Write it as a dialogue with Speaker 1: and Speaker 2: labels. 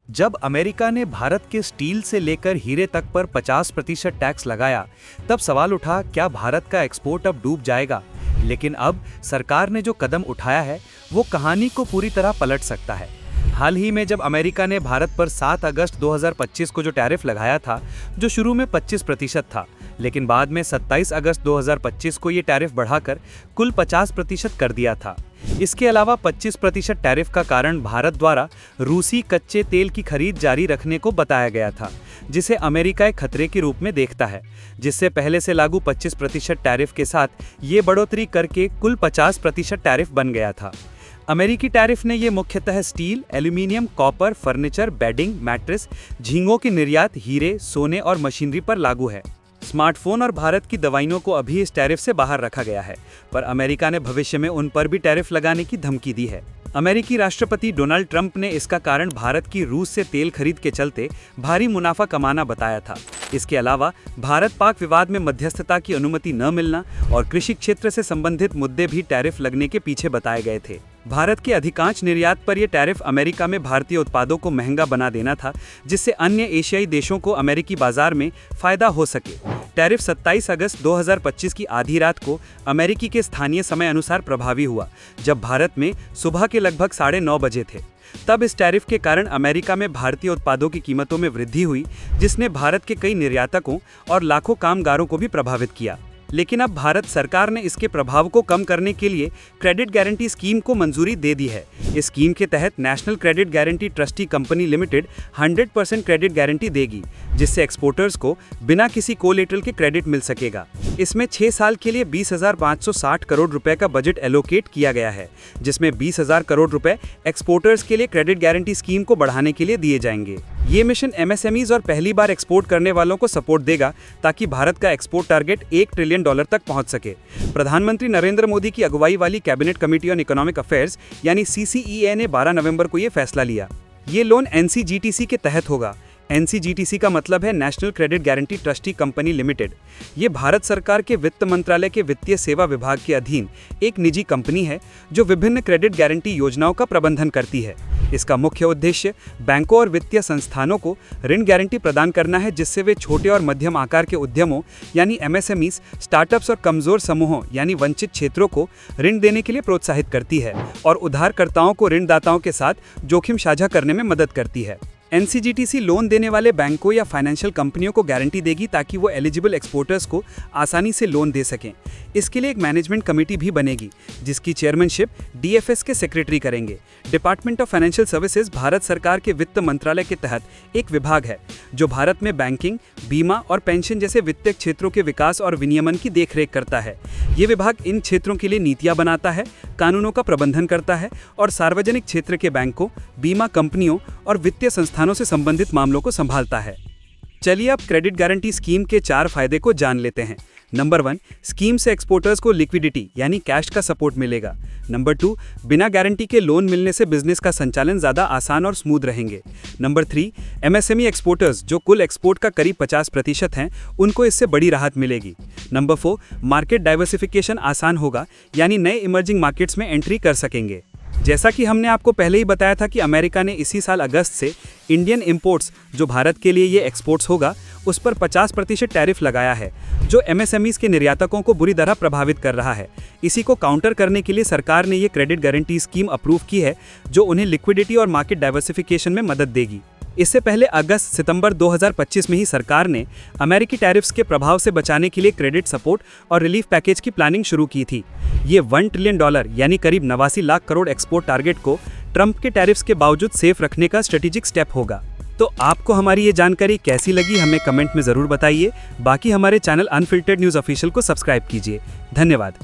Speaker 1: जब अमेरिका ने भारत के स्टील से लेकर हीरे तक पर 50% टैक्स लगाया, तब सवाल उठा क्या भारत का एक्सपोर्ट अब डूब जाएगा। लेकिन अब सरकार ने जो कदम उठाया है वो कहानी को पूरी तरह पलट सकता है। हाल ही में जब अमेरिका ने भारत पर 7 अगस्त 2025 को जो टैरिफ लगाया था, जो शुरू में 25% था, लेकिन बाद में 27 अगस्त 2025 को ये टैरिफ बढ़ाकर कुल 50% कर दिया था। इसके अलावा 25% टैरिफ का कारण भारत द्वारा रूसी कच्चे तेल की खरीद जारी रखने को बताया गया था, जिसे अमेरिका एक खतरे के रूप में देखता है, जिससे पहले से लागू 25% टैरिफ के साथ ये बढ़ोतरी करके कुल 50% टैरिफ बन गया था। अमेरिकी टैरिफ ने ये मुख्यतः steel, aluminium, copper, furniture, bedding, mattress, झींगों की निर्यात, हीरे, सोने और मशीनरी पर लागू है। स्मार्टफोन और भारत की दवाइयों को अभी इस टैरिफ से बाहर रखा गया है, पर अमेरिका ने भविष्य में उन पर भी टैरिफ लगाने की धमकी दी है। अमेरिकी राष्ट्रपति डोनाल्ड ट्रंप ने इसका कारण भारत की रूस से तेल खरीद के चलते भारी मुनाफा कमाना बताया था। इसके अलावा भारत पाक विवाद में मध्यस्थता की अनुमति न मिलना और कृषि क्षेत्र से संबंधित मुद्दे भी टैरिफ लगने के पीछे बताए गए थे। भारत के अधिकांश निर्यात पर यह टैरिफ अमेरिका में भारतीय उत्पादों को महंगा बना देना था, जिससे अन्य एशियाई देशों को अमेरिकी बाजार में फायदा हो सके। टैरिफ 27 अगस्त 2025 की आधी रात को अमेरिकी के स्थानीय समय अनुसार प्रभावी हुआ, जब भारत में सुबह के लगभग 9:30 बजे थे। तब इस टैरिफ के कारण अमेरिका में भारतीय उत्पादों की कीमतों में वृद्धि हुई, जिसने भारत के कई निर्यातकों और लाखों कामगारों को भी प्रभावित किया। लेकिन अब भारत सरकार ने इसके प्रभाव को कम करने के लिए क्रेडिट गारंटी स्कीम को मंजूरी दे दी है। इस स्कीम के तहत national credit guarantee trustee company limited 100% credit guarantee देगी, जिससे एक्सपोर्टर्स को बिना किसी कोलेटरल के क्रेडिट मिल सकेगा। इसमें 6 साल के लिए 20,560 करोड़ रुपए का बजट एलोकेट किया गया है, जिसमें 20,000 करोड़ रुपए एक्सपोर्टर्स के लिए क्रेडिट गारंटी स्कीम को बढ़ाने के लिए दिए जाएंगे। ये मिशन एमएसएमईज और पहली बार एक्सपोर्ट करने वालों को सपोर्ट देगा, ताकि भारत का एक्सपोर्ट टारगेट $1 ट्रिलियन तक पहुंच सके। प्रधानमंत्री नरेंद्र मोदी की अगुवाई वाली cabinet committee on economic affairs यानी CCEA ने 12 नवंबर को ये फैसला लिया। ये लोन NCGTC के तहत होगा। NCGTC का मतलब है national credit guarantee trustee company limited. ये भारत सरकार के वित्त मंत्रालय के वित्तीय सेवा विभाग के अधीन एक निजी कंपनी है, जो विभिन्न क्रेडिट गारंटी योजनाओं का प्रबंधन करती है। इसका मुख्य उद्देश्य बैंकों और वित्तीय संस्थानों को ऋण गारंटी प्रदान करना है, जिससे वे छोटे और मध्यम आकार के उद्यमों यानी MSMEs, स्टार्टअप्स और कमजोर समूहों यानी वंचित क्षेत्रों को ऋण देने के लिए प्रोत्साहित करती है और उधारकर्ताओं को ऋणदाताओं के साथ जोखिम साझा करने में मदद करती है। NCGTC लोन देने वाले बैंकों या फाइनेंशियल कंपनियों को गारंटी देगी, ताकि वो एलिजिबल एक्सपोर्टर्स को आसानी से लोन दे सकें। इसके लिए एक मैनेजमेंट कमेटी भी बनेगी, जिसकी चेयरमैनशिप DFS के सेक्रेटरी करेंगे। Department of financial services Bharat सरकार के वित्त मंत्रालय के तहत एक विभाग है, जो भारत में बैंकिंग, बीमा और पेंशन जैसे वित्तीय क्षेत्रों के विकास और विनियमन की देखरेख करता है। ये विभाग इन क्षेत्रों के लिए नीतियां बनाता है, कानूनों का प्रबंधन करता है और सार्वजनिक क्षेत्र के बैंकों, बीमा कंपनियों और वित्तीय संस्थानों से संबंधित मामलों को संभालता है। चलिए अब क्रेडिट गारंटी स्कीम के 4 फायदे को जान लेते हैं। नंबर 1, स्कीम से एक्सपोर्टर्स को लिक्विडिटी यानी कैश का सपोर्ट मिलेगा। नंबर 2, बिना गारंटी के लोन मिलने से बिजनेस का संचालन ज़्यादा आसान और स्मूथ रहेंगे। नंबर 3, MSME एक्सपोर्टर्स जो कुल एक्सपोर्ट का करीब 50% हैं, उनको इससे बड़ी राहत मिलेगी। नंबर 4, मार्केट डाइवर्सिफिकेशन आसान होगा, यानी नए इमर्जिंग मार्केट्स में एंट्री कर सकेंगे। जैसा कि हमने आपको पहले ही बताया था कि अमेरिका ने इसी साल अगस्त से इंडियन इंपोर्ट्स, जो भारत के लिए ये एक्सपोर्ट्स होगा, उस पर 50% टैरिफ लगाया है, जो MSMEs के निर्यातकों को बुरी तरह प्रभावित कर रहा है। इसी को काउंटर करने के लिए सरकार ने ये क्रेडिट गारंटी स्कीम अप्रूव की है, जो उन्हें लिक्विडिटी और मार्केट डाइवर्सिफिकेशन में मदद देगी। इससे पहले अगस्त-सितंबर 2025 में ही सरकार ने अमेरिकी टैरिफ्स के प्रभाव से बचाने के लिए क्रेडिट सपोर्ट और रिलीफ पैकेज की प्लानिंग शुरू की थी। ये $1 ट्रिलियन यानी करीब 89 लाख करोड़ एक्सपोर्ट टारगेट को ट्रंप के टैरिफ्स के बावजूद सेफ रखने का स्ट्रेटेजिक स्टेप होगा। तो आपको हमारी ये जानकारी कैसी लगी, हमें कमेंट में ज़रूर बताइए। बाकी हमारे चैनल अनफिल्टर्ड न्यूज़ ऑफिशियल को सब्सक्राइब कीजिए। धन्यवाद।